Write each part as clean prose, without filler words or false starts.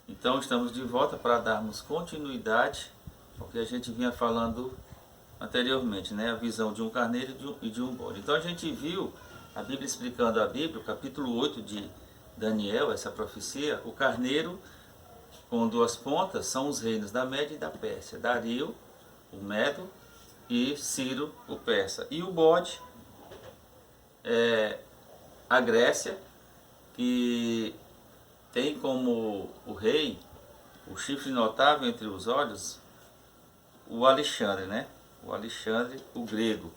Então estamos de volta para darmos continuidade ao que a gente vinha falando anteriormente, né? A visão de um carneiro e de um bode. Então a gente viu a Bíblia explicando a Bíblia, o capítulo 8 de Daniel, essa profecia. O carneiro com duas pontas são os reinos da Média e da Pérsia: Dario, o Medo, e Ciro, o Persa. E o bode é a Grécia, que tem como o rei, o chifre notável entre os olhos, o Alexandre, né? O Alexandre, o grego.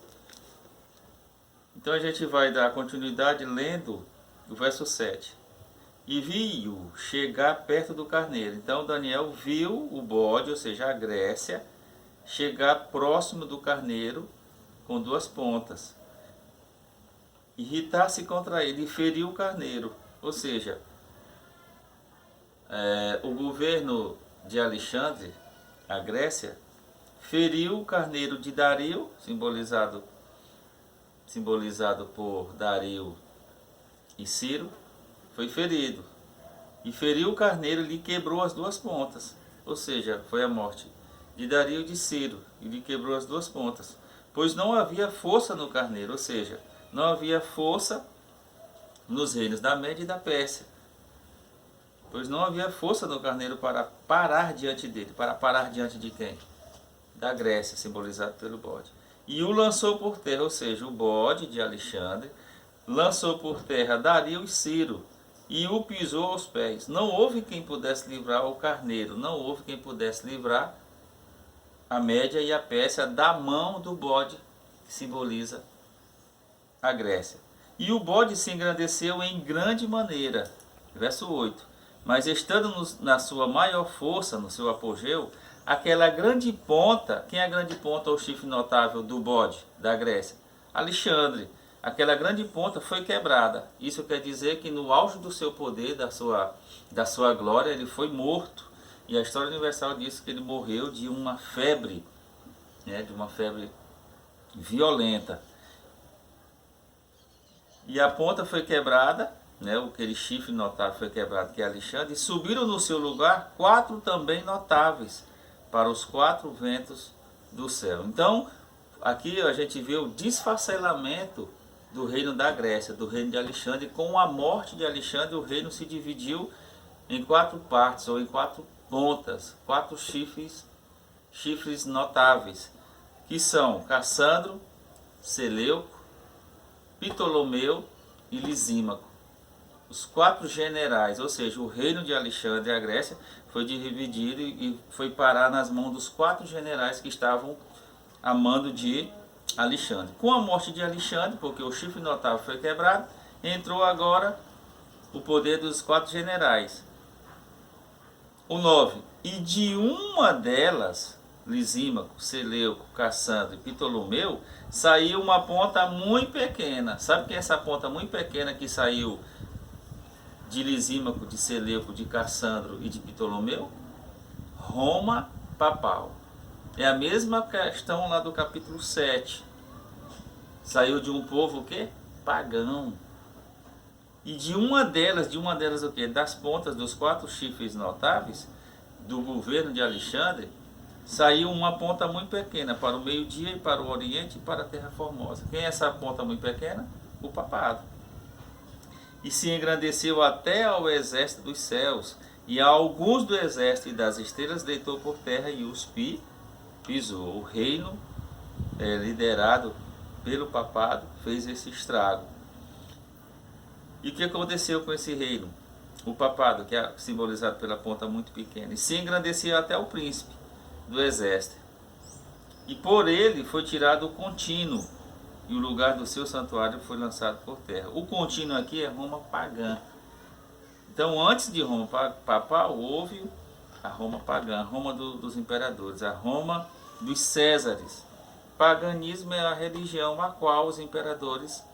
Então a gente vai dar continuidade lendo o verso 7. E viu chegar perto do carneiro. Então Daniel viu o bode, ou seja, a Grécia, chegar próximo do carneiro com duas pontas. Irritar-se contra ele e feriu o carneiro. Ou seja, o governo de Alexandre, a Grécia, feriu o carneiro de Dario, simbolizado por Dario e Ciro, foi ferido. E feriu o carneiro e lhe quebrou as duas pontas. Ou seja, foi a morte de Dario e de Ciro, e lhe quebrou as duas pontas. Pois não havia força no carneiro, ou seja, não havia força nos reinos da Média e da Pérsia. Pois não havia força no carneiro para parar diante dele. Para parar diante de quem? Da Grécia, simbolizado pelo bode. E o lançou por terra, ou seja, o bode de Alexandre lançou por terra Dario e Ciro e o pisou aos pés. Não houve quem pudesse livrar o carneiro, não houve quem pudesse livrar a Média e a Pérsia da mão do bode, que simboliza a Grécia. E o bode se engrandeceu em grande maneira. Verso 8. Mas estando na sua maior força, no seu apogeu, aquela grande ponta, quem é a grande ponta ou chifre notável do bode da Grécia? Alexandre. Aquela grande ponta foi quebrada. Isso quer dizer que no auge do seu poder, da sua glória, ele foi morto. E a história universal diz que ele morreu de uma febre, né, de uma febre violenta. E a ponta foi quebrada, né, aquele chifre notável foi quebrado, que é Alexandre, e subiram no seu lugar 4 também notáveis, para os 4 ventos do céu. Então, aqui a gente vê o desfacelamento do reino da Grécia, do reino de Alexandre. Com a morte de Alexandre, o reino se dividiu em 4 partes, ou em 4 pontas, 4 chifres notáveis, que são Cassandro, Seleuco, Ptolomeu e Lisímaco. Os 4 generais, ou seja, o reino de Alexandre e a Grécia foi dividido e foi parar nas mãos dos 4 generais que estavam a mando de Alexandre. Com a morte de Alexandre, porque o chifre notável foi quebrado, entrou agora o poder dos 4 generais. O 9. E de uma delas, Lisímaco, Seleuco, Cassandro e Ptolomeu, saiu uma ponta muito pequena. Sabe que é essa ponta muito pequena que saiu de Lisímaco, de Seleuco, de Cassandro e de Ptolomeu? Roma papal. É a mesma questão lá do capítulo 7. Saiu de um povo o quê? Pagão. E de uma delas o quê? Das pontas dos 4 chifres notáveis do governo de Alexandre, saiu uma ponta muito pequena para o meio-dia e para o oriente e para a terra formosa. Quem é essa ponta muito pequena? O papado. E se engrandeceu até ao exército dos céus, e a alguns do exército e das estrelas deitou por terra e os pisou. O reino liderado pelo papado fez esse estrago. E o que aconteceu com esse reino? O papado, que é simbolizado pela ponta muito pequena, e se engrandeceu até o príncipe do exército. E por ele foi tirado o contínuo, e o lugar do seu santuário foi lançado por terra. O contínuo aqui é Roma pagã. Então, antes de Roma papal, houve a Roma pagã, a Roma dos imperadores, a Roma dos Césares. Paganismo é a religião a qual os imperadores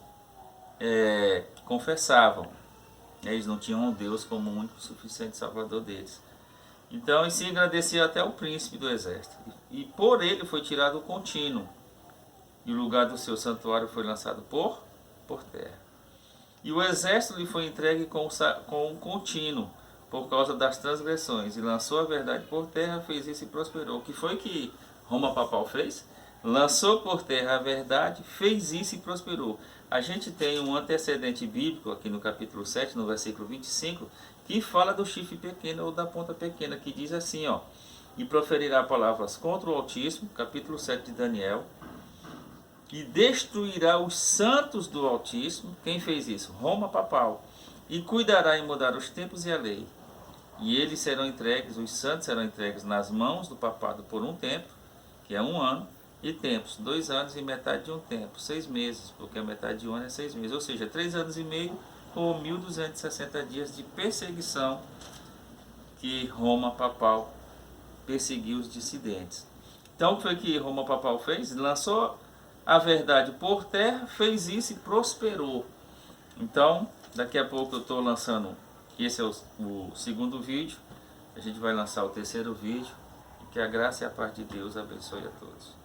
confessavam. Eles não tinham um Deus como o único suficiente salvador deles. Então, ele se engrandeceu até o príncipe do exército. E por ele foi tirado o contínuo. E o lugar do seu santuário foi lançado por terra. E o exército lhe foi entregue com o contínuo, por causa das transgressões, e lançou a verdade por terra, fez isso e prosperou. O que foi que Roma papal fez? Lançou por terra a verdade, fez isso e prosperou. A gente tem um antecedente bíblico aqui no capítulo 7, no versículo 25, que fala do chifre pequeno ou da ponta pequena, que diz assim, ó: e proferirá palavras contra o Altíssimo, capítulo 7 de Daniel, e destruirá os santos do Altíssimo. Quem fez isso? Roma papal. E cuidará em mudar os tempos e a lei. E eles serão entregues, os santos serão entregues nas mãos do papado por um tempo, que é 1 ano, e tempos, 2 anos e metade de um tempo, 6 meses, porque a metade de um ano é 6 meses, ou seja, 3 anos e meio ou 1260 dias de perseguição que Roma papal perseguiu os dissidentes. Então o que foi que Roma papal fez? Lançou a verdade por terra, fez isso e prosperou. Então, daqui a pouco eu estou lançando, esse é o segundo vídeo, a gente vai lançar o terceiro vídeo, e que a graça e a paz de Deus abençoe a todos.